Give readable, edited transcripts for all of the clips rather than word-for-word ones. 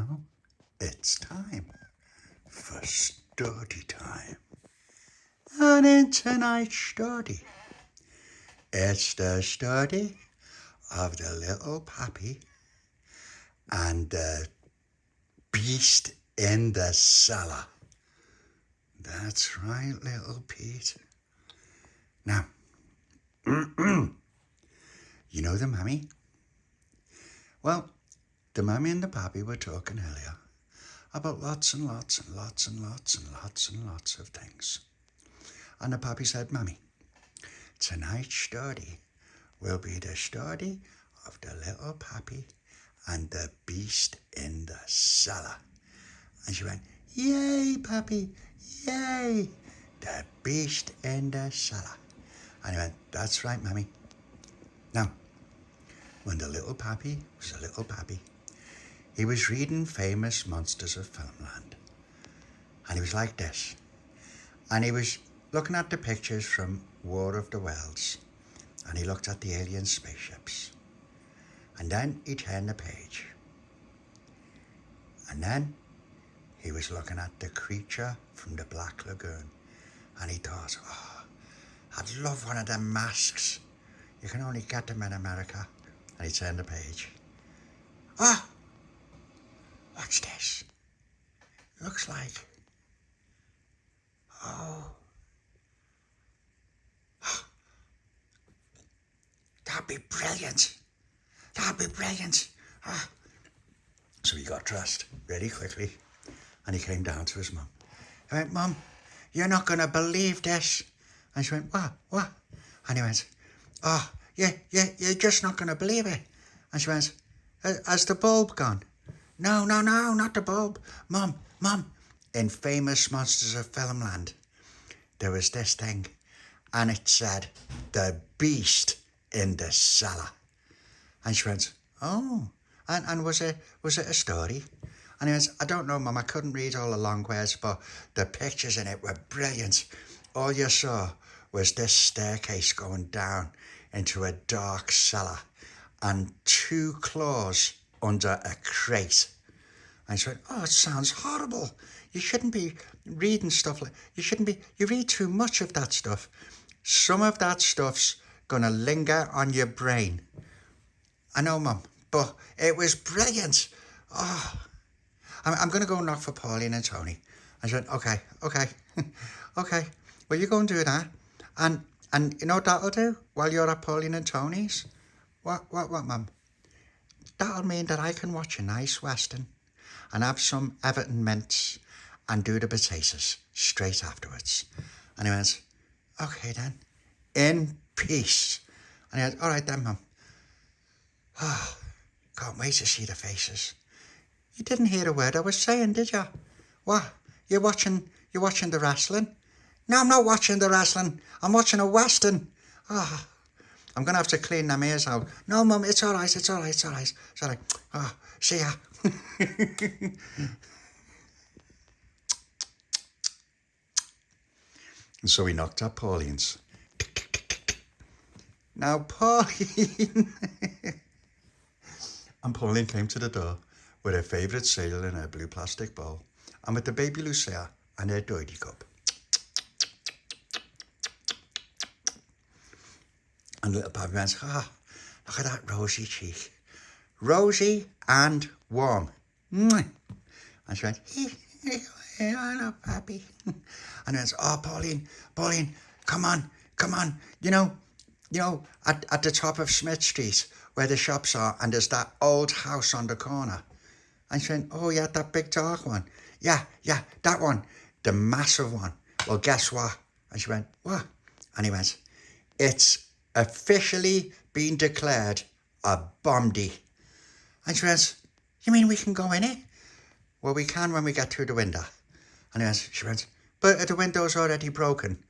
now it's time for Stordy time. And in tonight's Stordy, it's the story of the Little Papi and the beast in the cellar. That's right, little Pete. Now, you know the mammy? Well, the mammy and the pappy were talking earlier about lots and lots and lots and lots and lots and lots of things. And the pappy said, Mammy, tonight's story will be the story of the little pappy and the beast in the cellar. And she went, yay, pappy, yay, the beast in the cellar. And he went, that's right, Mammy. Now, when the little pappy was a little pappy, he was reading famous monsters of filmland. And he was like this. And he was looking at the pictures from War of the Worlds. And he looked at the alien spaceships. And then he turned the page. And then he was looking at the creature from the Black Lagoon. And he thought, oh, I'd love one of them masks. You can only get them in America. And he turned the page. Ah! What's this? Looks like... Oh. That'd be brilliant. That'd be brilliant. Ah. So he got dressed really quickly and he came down to his mum. He went, Mum, you're not going to believe this. And she went, what? And he went, oh, you're just not going to believe it. And she went, has the bulb gone? No, not the bulb. Mum, in famous Monsters of Filmland, there was this thing and it said, the beast in the cellar. And she went, oh, and was it a story? And he went, I don't know, Mum, I couldn't read all the long words, but the pictures in it were brilliant. All you saw was this staircase going down into a dark cellar and two claws under a crate. And she went, oh, it sounds horrible. You shouldn't be reading stuff like, you read too much of that stuff. Some of that stuff's going to linger on your brain. I know, Mum, but it was brilliant. Oh, I'm going to go knock for Pauline and Tony. And she went, okay. Okay, well, you go and do that. And you know what that'll do while you're at Pauline and Tony's? What, Mum? That'll mean that I can watch a nice Western and have some Everton mints and do the potatoes straight afterwards. And he went, okay then, in peace. And he went, all right then, Mum. Oh, can't wait to see the faces. You didn't hear a word I was saying, did you? What? You're watching the wrestling? No, I'm not watching the wrestling. I'm watching a Western. Oh, I'm going to have to clean them ears out. No, Mum, it's all right. Oh, see ya. And so he knocked at Pauline's. Now, Pauline... And Pauline came to the door with her favourite cereal in her blue plastic bowl and with the Baby Lucia and her doily cup. And little Papi went, look at that rosy cheek. Rosy and warm. And she went, I love Papi. And he went, oh, Pauline, come on. You know, at the top of Smith Street, where the shops are, and there's that old house on the corner. And she went, oh, yeah, that big dark one. Yeah, that one, the massive one. Well, guess what? And she went, what? And he went, it's officially been declared a Bomdy. And she went, you mean we can go in it? Well, we can when we get through the window. And she went, but the window's already broken.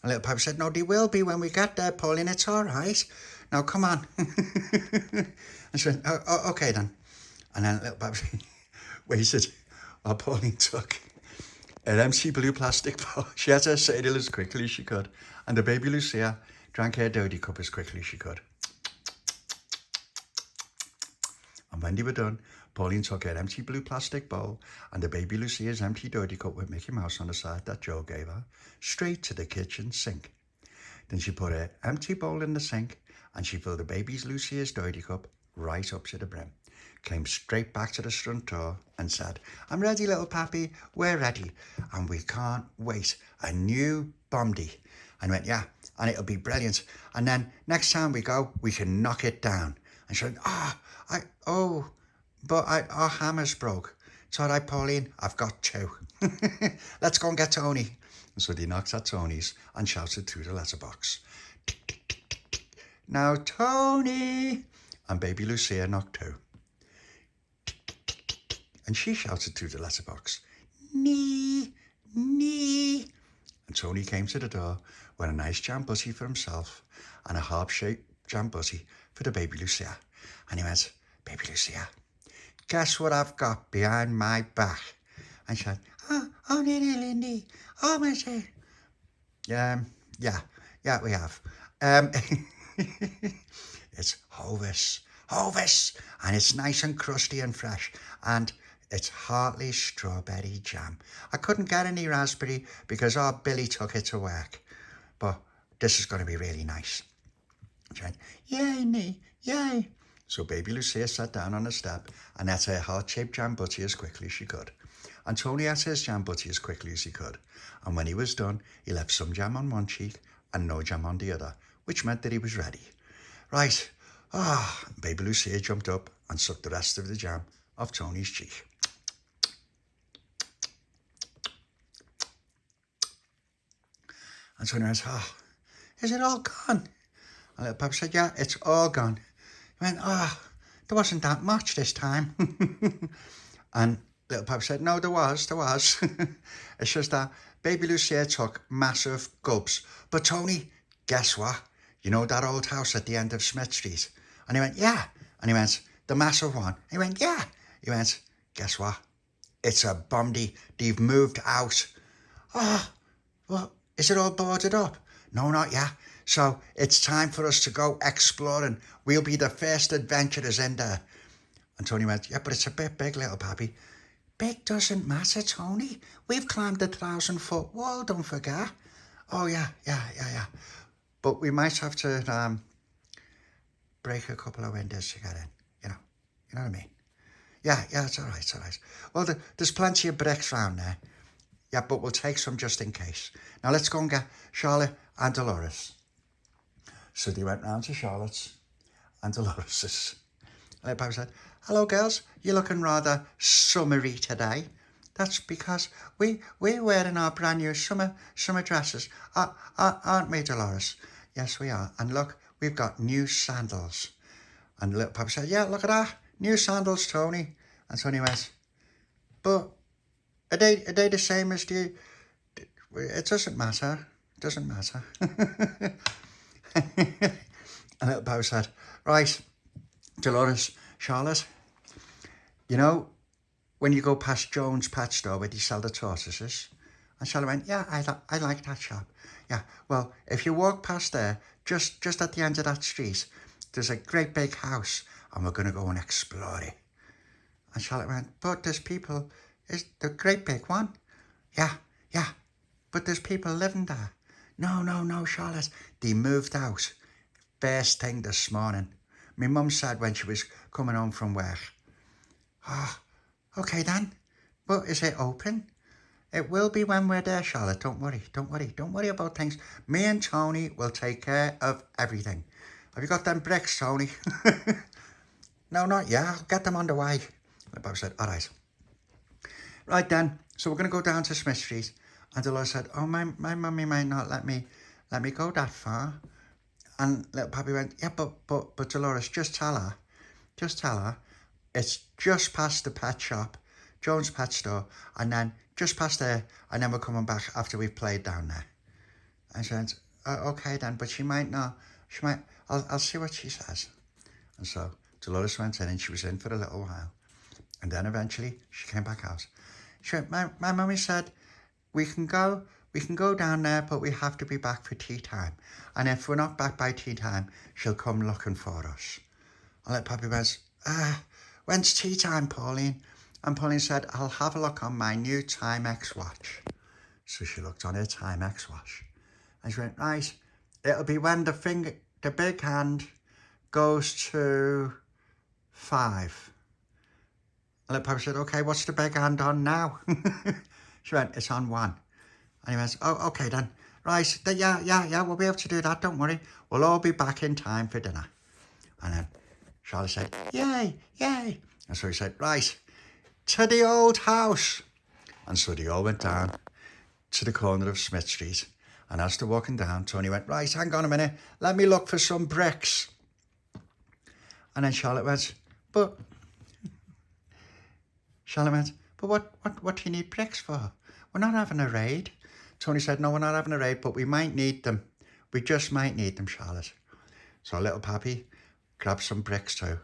And little Papi said, no, they will be when we get there, Pauline, it's all right. Now, come on. And she went, oh, okay then. And then little Papi waited while Pauline took an empty blue plastic bowl. She had her cereal as quickly as she could. And the Baby Lucia drank her doily cup as quickly as she could. And when they were done, Pauline took her empty blue plastic bowl and the Baby Lucia's empty dirty cup with Mickey Mouse on the side that Joe gave her, straight to the kitchen sink. Then she put her empty bowl in the sink and she filled the Baby Lucia's dirty cup right up to the brim, came straight back to the front door and said, "I'm ready, little Papi, we're ready, and we can't wait, a new Bomdy." And I went, "Yeah, and it'll be brilliant, and then next time we go, we can knock it down." And she went, but our hammer's broke. It's all right, Pauline, I've got two. Let's go and get Tony. And so they knocked at Tony's and shouted through the letterbox, "Tick, tick, tick, tick, tick. Now, Tony!" And Baby Lucia knocked too. Tick, tick, tick, tick, tick. And she shouted through the letterbox, "Nee, nee." And Tony came to the door with a nice jam butty for himself and a harp-shaped jam butty for the Baby Lucia. And he went, "Baby Lucia, guess what I've got behind my back?" And she went, "Oh, Lindy, oh, my dear." Yeah, we have. It's Hovis, and it's nice and crusty and fresh, and it's Hartley strawberry jam. I couldn't get any raspberry because our Billy took it to work, but this is going to be really nice. She went, "Yay, me, yay." So Baby Lucia sat down on the step and ate her heart-shaped jam butty as quickly as she could. And Tony ate his jam butty as quickly as he could. And when he was done, he left some jam on one cheek and no jam on the other, which meant that he was ready. Right. Baby Lucia jumped up and sucked the rest of the jam off Tony's cheek. And Tony went, "Is it all gone?" And Little Papi said, "Yeah, it's all gone." He went, "There wasn't that much this time." And Little Papi said, "No, there was. It's just that Baby Lucia took massive gulps. But Tony, guess what? You know that old house at the end of Smith Street?" And he went, "Yeah." And he went, "The massive one?" He went, "Yeah." He went, "Guess what? It's a Bomdy. They've moved out." "What? Is it all boarded up?" "No, not yet. So it's time for us to go exploring. We'll be the first adventurers in there." And Tony went, "Yeah, but it's a bit big, Little Papi." "Big doesn't matter, Tony. We've climbed the 1,000-foot wall, don't forget." "Oh, yeah. But we might have to break a couple of windows to get in, you know what I mean?" Yeah, it's all right. "Well, there's plenty of bricks round there." "Yeah, but we'll take some just in case. Now let's go and get Charlotte and Delores." So they went round to Charlotte's and Dolores's. And Papi said, "Hello, girls. You're looking rather summery today." "That's because we're wearing our brand new summer dresses, aren't we, Delores?" "Yes, we are. And look, we've got new sandals." And Little Papi said, "Yeah, look at that. New sandals, Tony." And Tony went, "But are they the same as the..." "It doesn't matter. And Little Papi said, "Right, Delores, Charlotte, you know when you go past Jones' pet store where they sell the tortoises?" And Charlotte went, "Yeah, I like that shop. Yeah, well, if you walk past there, just at the end of that street, there's a great big house and we're going to go and explore it." And Charlotte went, "But there's people, is the great big one?" Yeah, but there's people living there." No, Charlotte, they moved out first thing this morning. My mum said when she was coming home from work." "Okay then, but is it open?" "It will be when we're there, Charlotte. Don't worry about things. Me and Tony will take care of everything. Have you got them bricks, Tony?" "No, not yet. I'll get them on the way." The Bob said, "All right." "Right then, so we're going to go down to Smith Street." And Delores said, "Oh, my mummy might not let me go that far." And Little Papi went, "Yeah, but Delores, just tell her it's just past the pet shop, Jones' pet store, and then just past there, and then we're coming back after we've played down there." And she went, "Okay then, but she might not. I'll see what she says." And so Delores went in, and she was in for a little while, and then eventually she came back out. She went, my mummy said we can go down there, but we have to be back for tea time. And if we're not back by tea time, she'll come looking for us." And Little Papi went, when's tea time, Pauline? And Pauline said, I'll have a look on my new Timex watch. So she looked on her Timex watch. And she went, right, it'll be when the big hand goes to 5. And Little Papi said, okay, what's the big hand on now? She went, it's on 1. And he went, oh, okay then. Right, yeah, we'll be able to do that, don't worry. We'll all be back in time for dinner. And then Charlotte said, yay. And so he said, right, to the old house. And so they all went down to the corner of Smith Street. And as they're walking down, Tony went, right, hang on a minute, let me look for some bricks. And then Charlotte went, but what do you need bricks for? We're not having a raid. Tony said, no, we're not having a raid, but we might need them. We just might need them, Charlotte. So Little Papi grabbed some bricks too.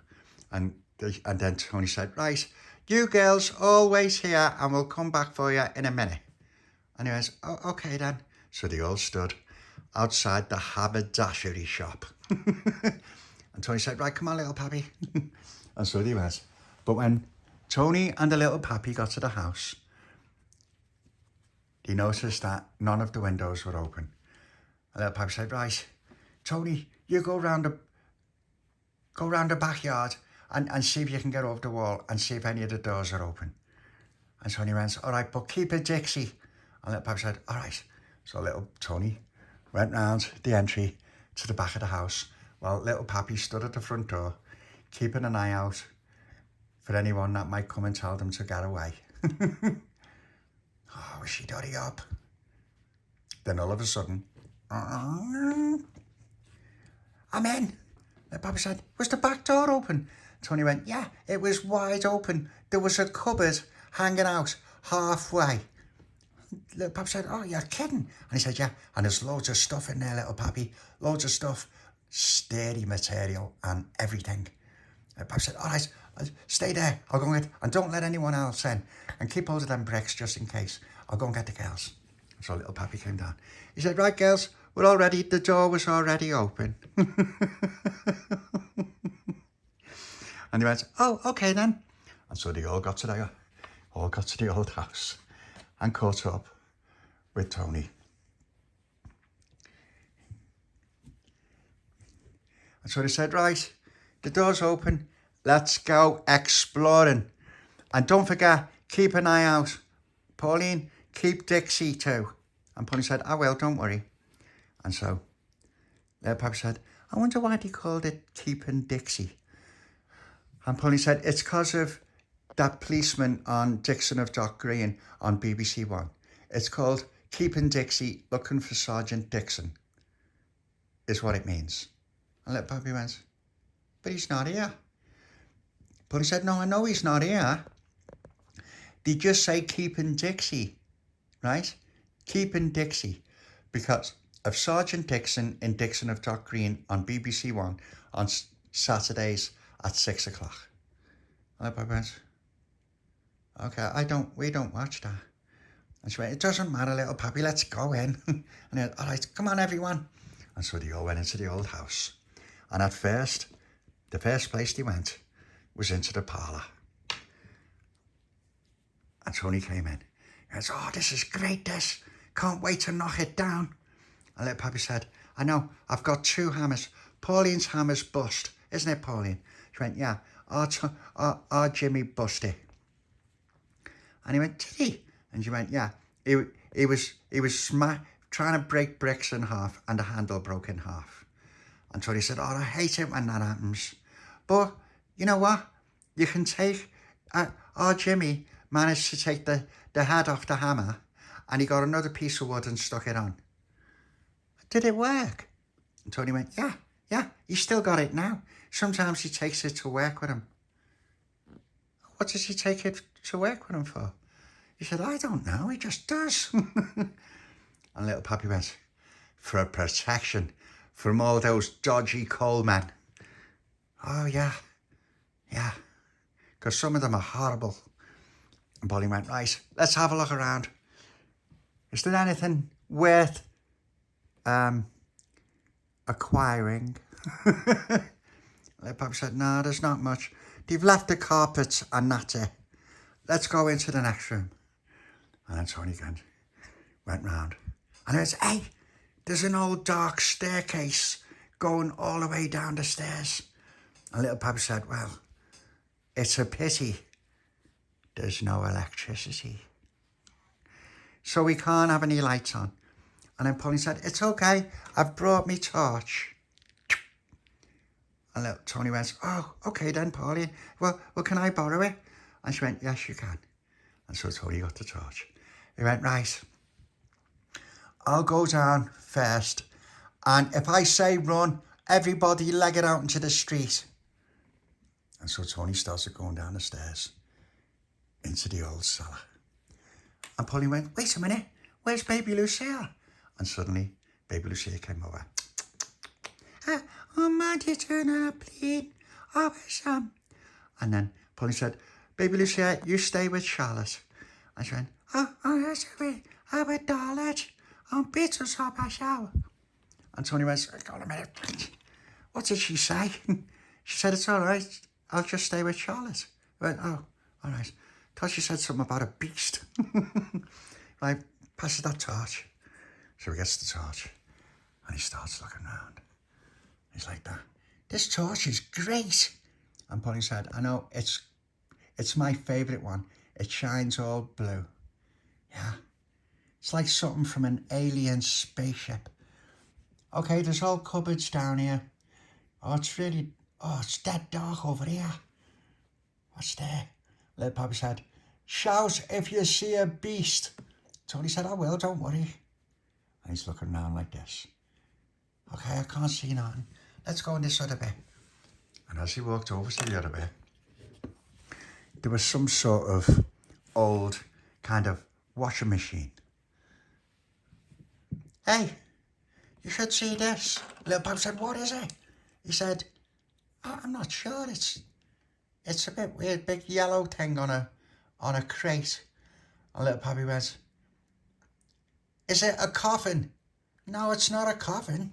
And then Tony said, right, you girls all wait here and we'll come back for you in a minute. And he went, oh, okay then. So they all stood outside the haberdashery shop. And Tony said, right, come on, Little Papi. And so they went. But when Tony and the Little Papi got to the house, he noticed that none of the windows were open. And Little Papi said, right, Tony, you go round the backyard and see if you can get over the wall and see if any of the doors are open. And Tony went, all right, but keep it Dixie. And Little Papi said, all right. So little Tony went round the entry to the back of the house while Little Papi stood at the front door, keeping an eye out for anyone that might come and tell them to get away. Oh, she'd hurry up. Then all of a sudden, I'm in. Little Papi said, was the back door open? Tony went, yeah, it was wide open. There was a cupboard hanging out halfway. Little Papi said, oh, you're kidding. And he said, yeah, and there's loads of stuff in there, Little Papi. Loads of stuff, sturdy material and everything. Little Papi said, all right, stay there. I'll go and get, and don't let anyone else in. And keep hold of them bricks just in case. I'll go and get the girls. So Little Papi came down. He said, right, girls, we're all ready. The door was already open. And he went, oh, okay then. And so they all got to the old house and caught up with Tony. And so they said, right, the door's open. Let's go exploring. And don't forget, keep an eye out. Pauline, keep Dixie too. And Pauline said, I will, don't worry. And so Little Papi said, I wonder why they called it Keeping Dixie. And Pauline said, it's because of that policeman on Dixon of Dock Green on BBC One. It's called Keeping Dixie, Looking for Sergeant Dixon, is what it means. And Little Papi went, but he's not here. Pauline said, no, I know he's not here. They just say Keeping Dixie, right? Keeping Dixie, because of Sergeant Dixon in Dixon of Dock Green on BBC One on Saturdays at 6 o'clock. And Little Papi went, okay, we don't watch that. And she went, it doesn't matter, Little Papi, let's go in. And he went, all right, come on, everyone. And so they all went into the old house. And at first, the first place they went was into the parlour. And Tony came in. He went, oh, this is great, this. Can't wait to knock it down. And Little Papi said, I know, I've got 2 hammers. Pauline's hammer's bust, isn't it, Pauline? She went, yeah, our Jimmy bust it. And he went, did he? And she went, yeah. He was trying to break bricks in half and the handle broke in half. And Tony said, oh, I hate it when that happens. But you know what? You can take, our Jimmy managed to take the head off the hammer and he got another piece of wood and stuck it on. Did it work? And Tony went, yeah, he's still got it now. Sometimes he takes it to work with him. What does he take it to work with him for? He said, I don't know, he just does. And Little Papi went, for protection from all those dodgy coal men. Oh, yeah, because some of them are horrible. And Pauline went, right, let's have a look around. Is there anything worth acquiring? Little Papi said, no, there's not much. they've left the carpets and that's it. Let's go into the next room. And then Tony went round. And I said, hey, there's an old dark staircase going all the way down the stairs. And Little Papi said, well, it's a pity there's no electricity. So we can't have any lights on. And then Pauline said, it's okay, I've brought me torch. And little Tony went, oh, okay then, Pauline. Well, can I borrow it? And she went, yes, you can. And so Tony got the torch. He went, right, I'll go down first. And if I say run, everybody leg it out into the street. And so Tony started going down the stairs into the old cellar. And Pauline went, wait a minute, where's Baby Lucia? And suddenly, Baby Lucia came over. Oh, man, you turn on a plane. Oh, where's Sam? And then Pauline said, Baby Lucia, you stay with Charlotte. And she went, oh, yes, I will, darling. I'm bitter so I shall. And Tony went, hold on a minute. What did she say? She said, it's all right. I'll just stay with Charlotte. I went, oh, all right. Thought she said something about a beast. Like, pass that torch. So he gets the torch and he starts looking around. He's like, this torch is great. And Pauline said, I know, it's my favourite one. It shines all blue. Yeah. It's like something from an alien spaceship. Okay, there's all cupboards down here. Oh, it's dead dark over here. What's there? Little Papi said, shout if you see a beast. Tony said, I will, don't worry. And he's looking around like this. Okay, I can't see nothing. Let's go in this other bit. And as he walked over to the other bit, there was some sort of old kind of washing machine. Hey, you should see this. Little Papi said, what is it? He said, I'm not sure. It's a bit weird, big yellow thing on a crate. And Little Papi went, is it a coffin? No, it's not a coffin.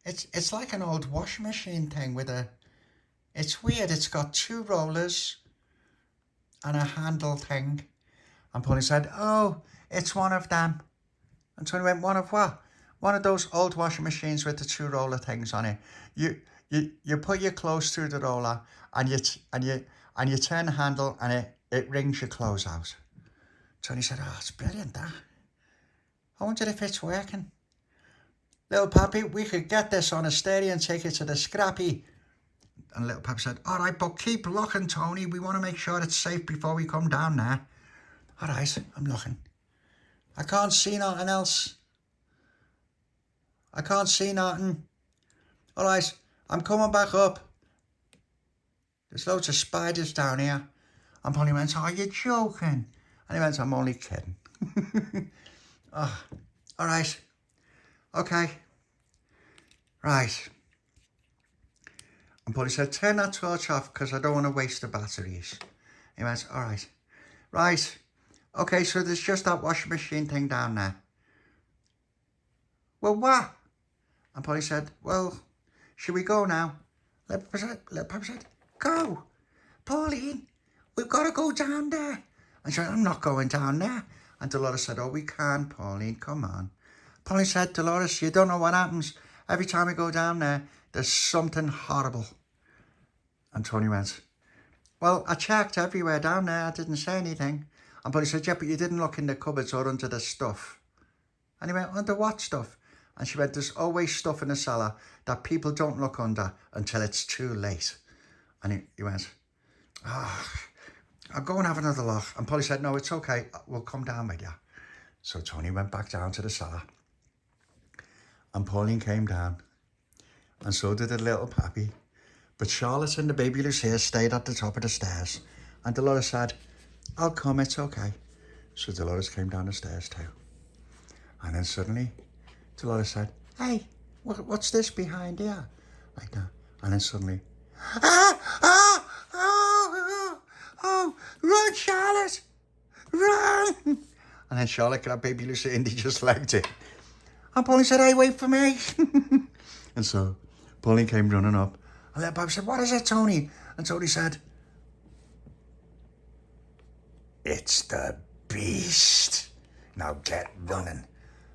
It's like an old washing machine thing with it's weird. It's got two rollers and a handle thing. And Pauline said, oh, it's one of them. And Tony went, one of what? One of those old washing machines with the two roller things on it. You put your clothes through the roller and you turn the handle and it wrings your clothes out. Tony said, oh, it's brilliant, that. I wonder if it's working. Little Papi, we could get this on a stereo and take it to the scrappy. And Little Papi said, all right, but keep looking, Tony. We want to make sure it's safe before we come down there. All right, I'm looking. I can't see nothing else. I can't see nothing. All right, I'm coming back up. There's loads of spiders down here. And Pauline went, oh, you're joking. And he went, I'm only kidding. Oh, all right. Okay. Right. And Pauline said, turn that torch off because I don't want to waste the batteries. He went, all right. Right. Okay, so there's just that washing machine thing down there. Well, what? And Pauline said, well, should we go now? Little Papi said, go. Pauline, we've got to go down there. And she said, I'm not going down there. And Delores said, oh, we can't, Pauline, come on. Pauline said, Delores, you don't know what happens. Every time we go down there, there's something horrible. And Tony went, well, I checked everywhere down there. I didn't say anything. And Pauline said, yeah, but you didn't look in the cupboards or under the stuff. And he went, under what stuff? And she went, there's always stuff in the cellar that people don't look under until it's too late. And he went, I'll go and have another look. And Pauline said, no, it's okay. We'll come down with you. So Tony went back down to the cellar. And Pauline came down. And so did the Little Papi. But Charlotte and the Baby Lucia stayed at the top of the stairs. And Delores said, I'll come, it's okay. So Delores came down the stairs too. And then suddenly, Delores said, hey, what's this behind here? Like that. And then suddenly, oh, run, Charlotte, run. And then Charlotte grabbed Baby Lucia and he just legged it. And Pauline said, hey, wait for me. And so Pauline came running up. And Little Papi said, what is it, Tony? And Tony said, It's the beast. Now get running.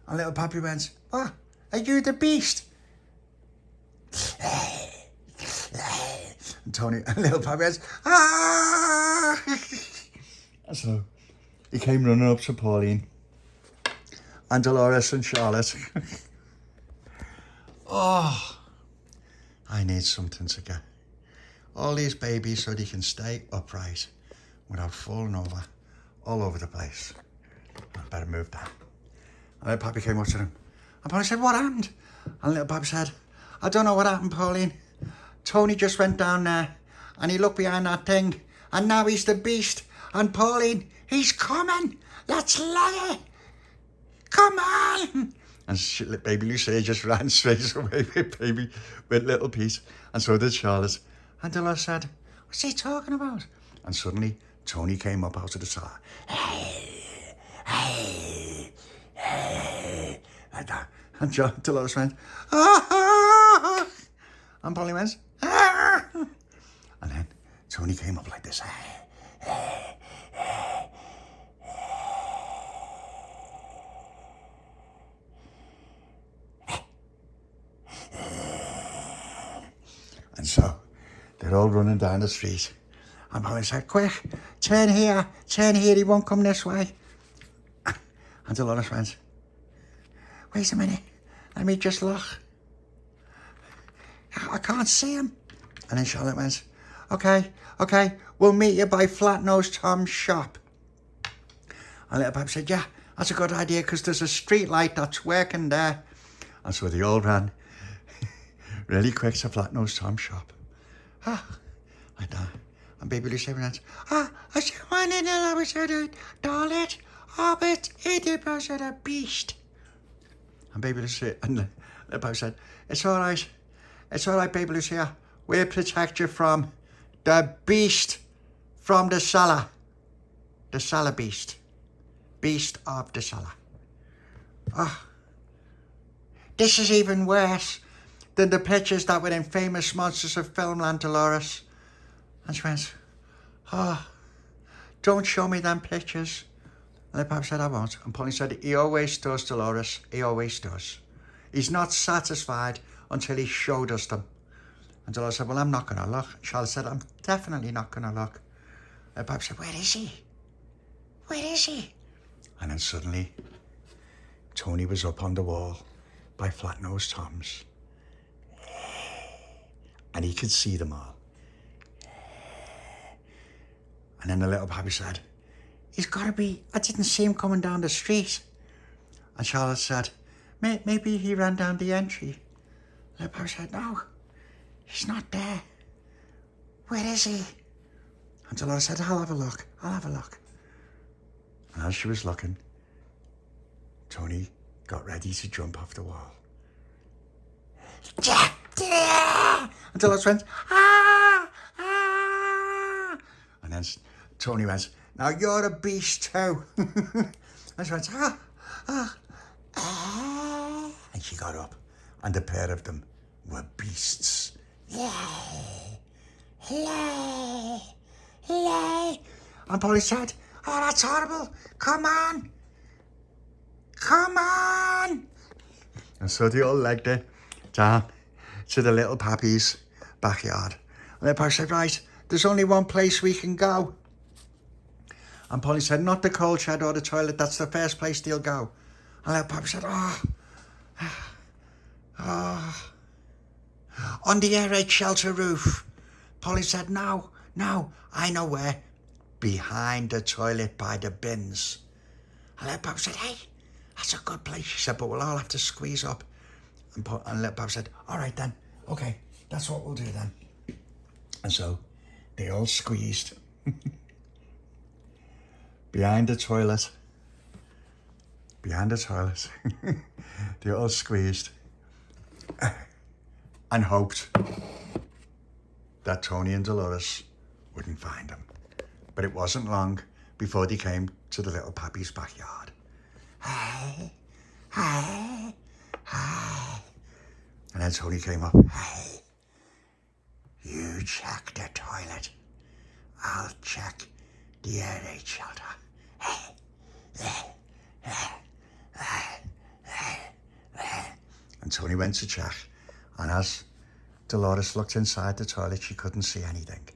And Little Papi went, what? Are you the beast? And Tony and Little Papi went, ah! And so he came running up to Pauline and Delores and Charlotte. Oh, I need something to get all these babies so they can stay upright without falling over all over the place. I better move that. And Little Papi came up to them. And Pauline said, what happened? And Little Papi said, I don't know what happened, Pauline. Tony just went down there and he looked behind that thing and now he's the beast. And Pauline, he's coming. Let's let it. Come on. And Baby Lucia just ran straight away with Little Pete. And so did Charlotte. And Delores said, what's he talking about? And suddenly Tony came up out of the cellar. Hey, hey, hey. Like that. And Delores went, ah! And Pauline went, ah! And then Tony came up like this. And so they're all running down the street. And Pauline said, quick, turn here, he won't come this way. And Delores went, wait a minute, let me just look. I can't see him. And then Charlotte went, okay, we'll meet you by Flat-Nosed Tom's shop. And Little Papi said, yeah, that's a good idea because there's a street light that's working there. And so they all ran really quick to Flat-Nosed Tom's shop. Like that. And Baby Lucia went, I said, my little, I said, darling, it was a beast. And Baby Lucia and Little Papi said, it's all right, Baby Lucia. We'll protect you from the beast from the cellar. The cellar beast. Beast of the cellar. Oh, this is even worse than the pictures that were in Famous Monsters of Filmland, Delores. And she went, oh, don't show me them pictures. And the Papi said, I won't. And Pauline said, he always does, Delores. He always does. He's not satisfied until he showed us them. And Delores said, well, I'm not going to look. Charlotte said, I'm definitely not going to look. And Papi said, where is he? Where is he? And then suddenly, Tony was up on the wall by Flat-Nosed Tom's. And he could see them all. And then the Little Papi said, he's got to be, I didn't see him coming down the street. And Charlotte said, maybe he ran down the entry. The Little Papi said, no, he's not there. Where is he? And Delores said, I'll have a look. And as she was looking, Tony got ready to jump off the wall. And Delores went, ah! And then Tony went, now you're a beast too. And she went, and she got up, and the pair of them were beasts. And Pauline said, oh, that's horrible. Come on. And so they all legged it down to the Little Papi's backyard. And the Papi said, right, there's only one place we can go. And Pauline said, not the coal shed or the toilet, that's the first place they'll go. And Little Papi said, on the air raid shelter roof. Pauline said, no, I know where. Behind the toilet by the bins. And Little Papi said, hey, that's a good place. She said, but we'll all have to squeeze up. And Little Papi said, all right then, okay, that's what we'll do then. And so they all squeezed behind the toilet. They all squeezed and hoped that Tony and Delores wouldn't find them. But it wasn't long before they came to the Little Papi's backyard. Hey. And then Tony came up. Hey, you check the toilet. I'll check the air raid shelter. And Tony went to check, and as Delores looked inside the toilet, she couldn't see anything.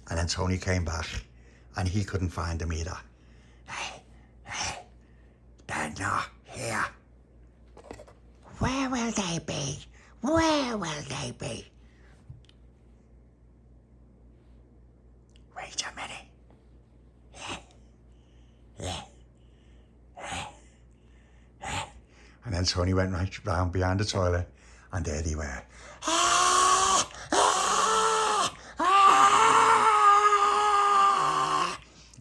And then Tony came back, and he couldn't find them either. They're not here. Where will they be? Where will they be? Wait a minute. And then Tony went right round behind the toilet, and there they were.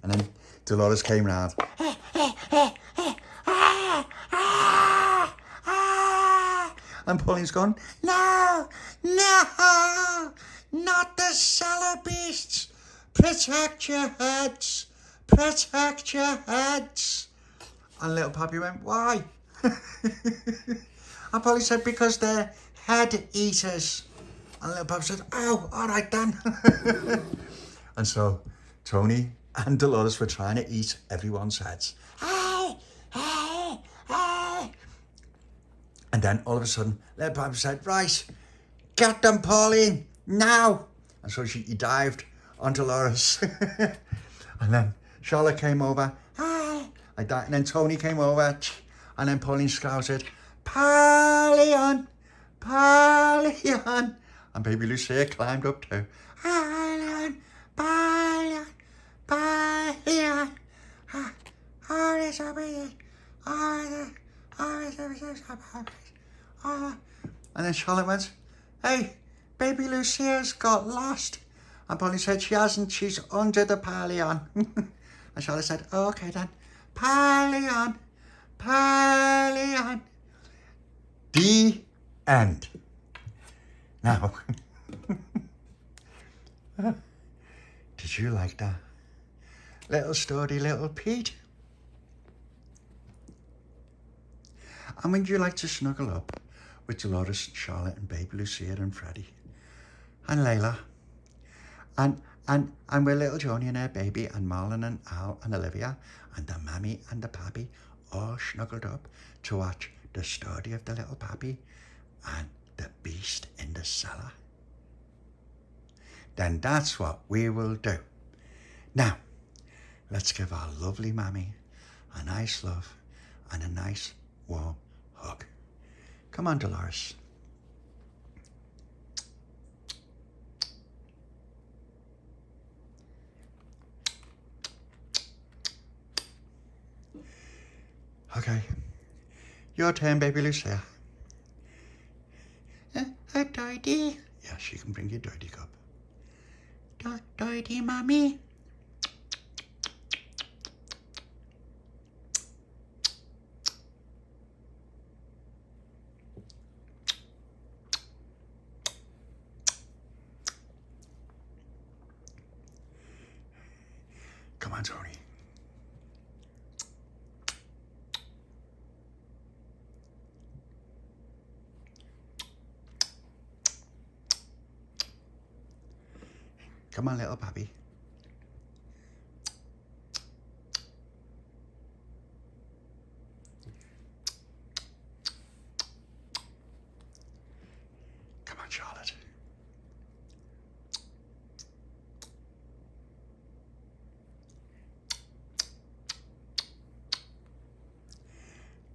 And then Delores came round. And Pauline's gone, no, no, not the cellar beasts. Protect your heads, protect your heads. And Little Papi went, why? And Pauline said, because they're head eaters. And Little Papi said, oh, all right then. And so Tony and Delores were trying to eat everyone's heads. And then all of a sudden, Little Papi said, right, get them, Pauline, now. And so he dived on Delores. And then Charlotte came over, like that. And then Tony came over, and then Pauline shouted, Pauline, Pauline. And Baby Lucia climbed up too. Pauline, Pauline, Pauline. And then Charlotte went, hey, Baby Lucia's got lost. And Pauline said, she hasn't, she's under the Pauline. And Charlotte said, oh, okay then. Pauline, Pauline. The end. Now, did you like that? Little Stordy, little Pete. And would you like to snuggle up with Delores and Charlotte and Baby Lucia and Freddie and Layla and with little Joni and her baby and Marlon and Al and Olivia and the Mammy and the Pappy all snuggled up to watch the story of the Little Papi and the beast in the cellar? Then that's what we will do. Now, let's give our lovely Mammy a nice love and a nice warm hug. Come on, Delores. Okay, your turn, Baby Lucia. A dirty. Yes, you can bring your dirty cup. Dirty, Mommy. Come on, Tony. Come on, Little Papi. Come on, Charlotte.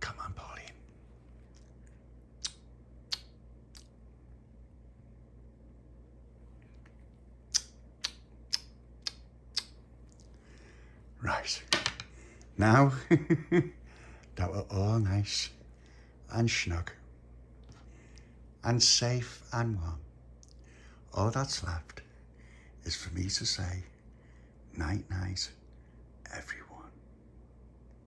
Come on, Pauline. Right, now that we're all nice and snug and safe and warm, all that's left is for me to say night-night, everyone.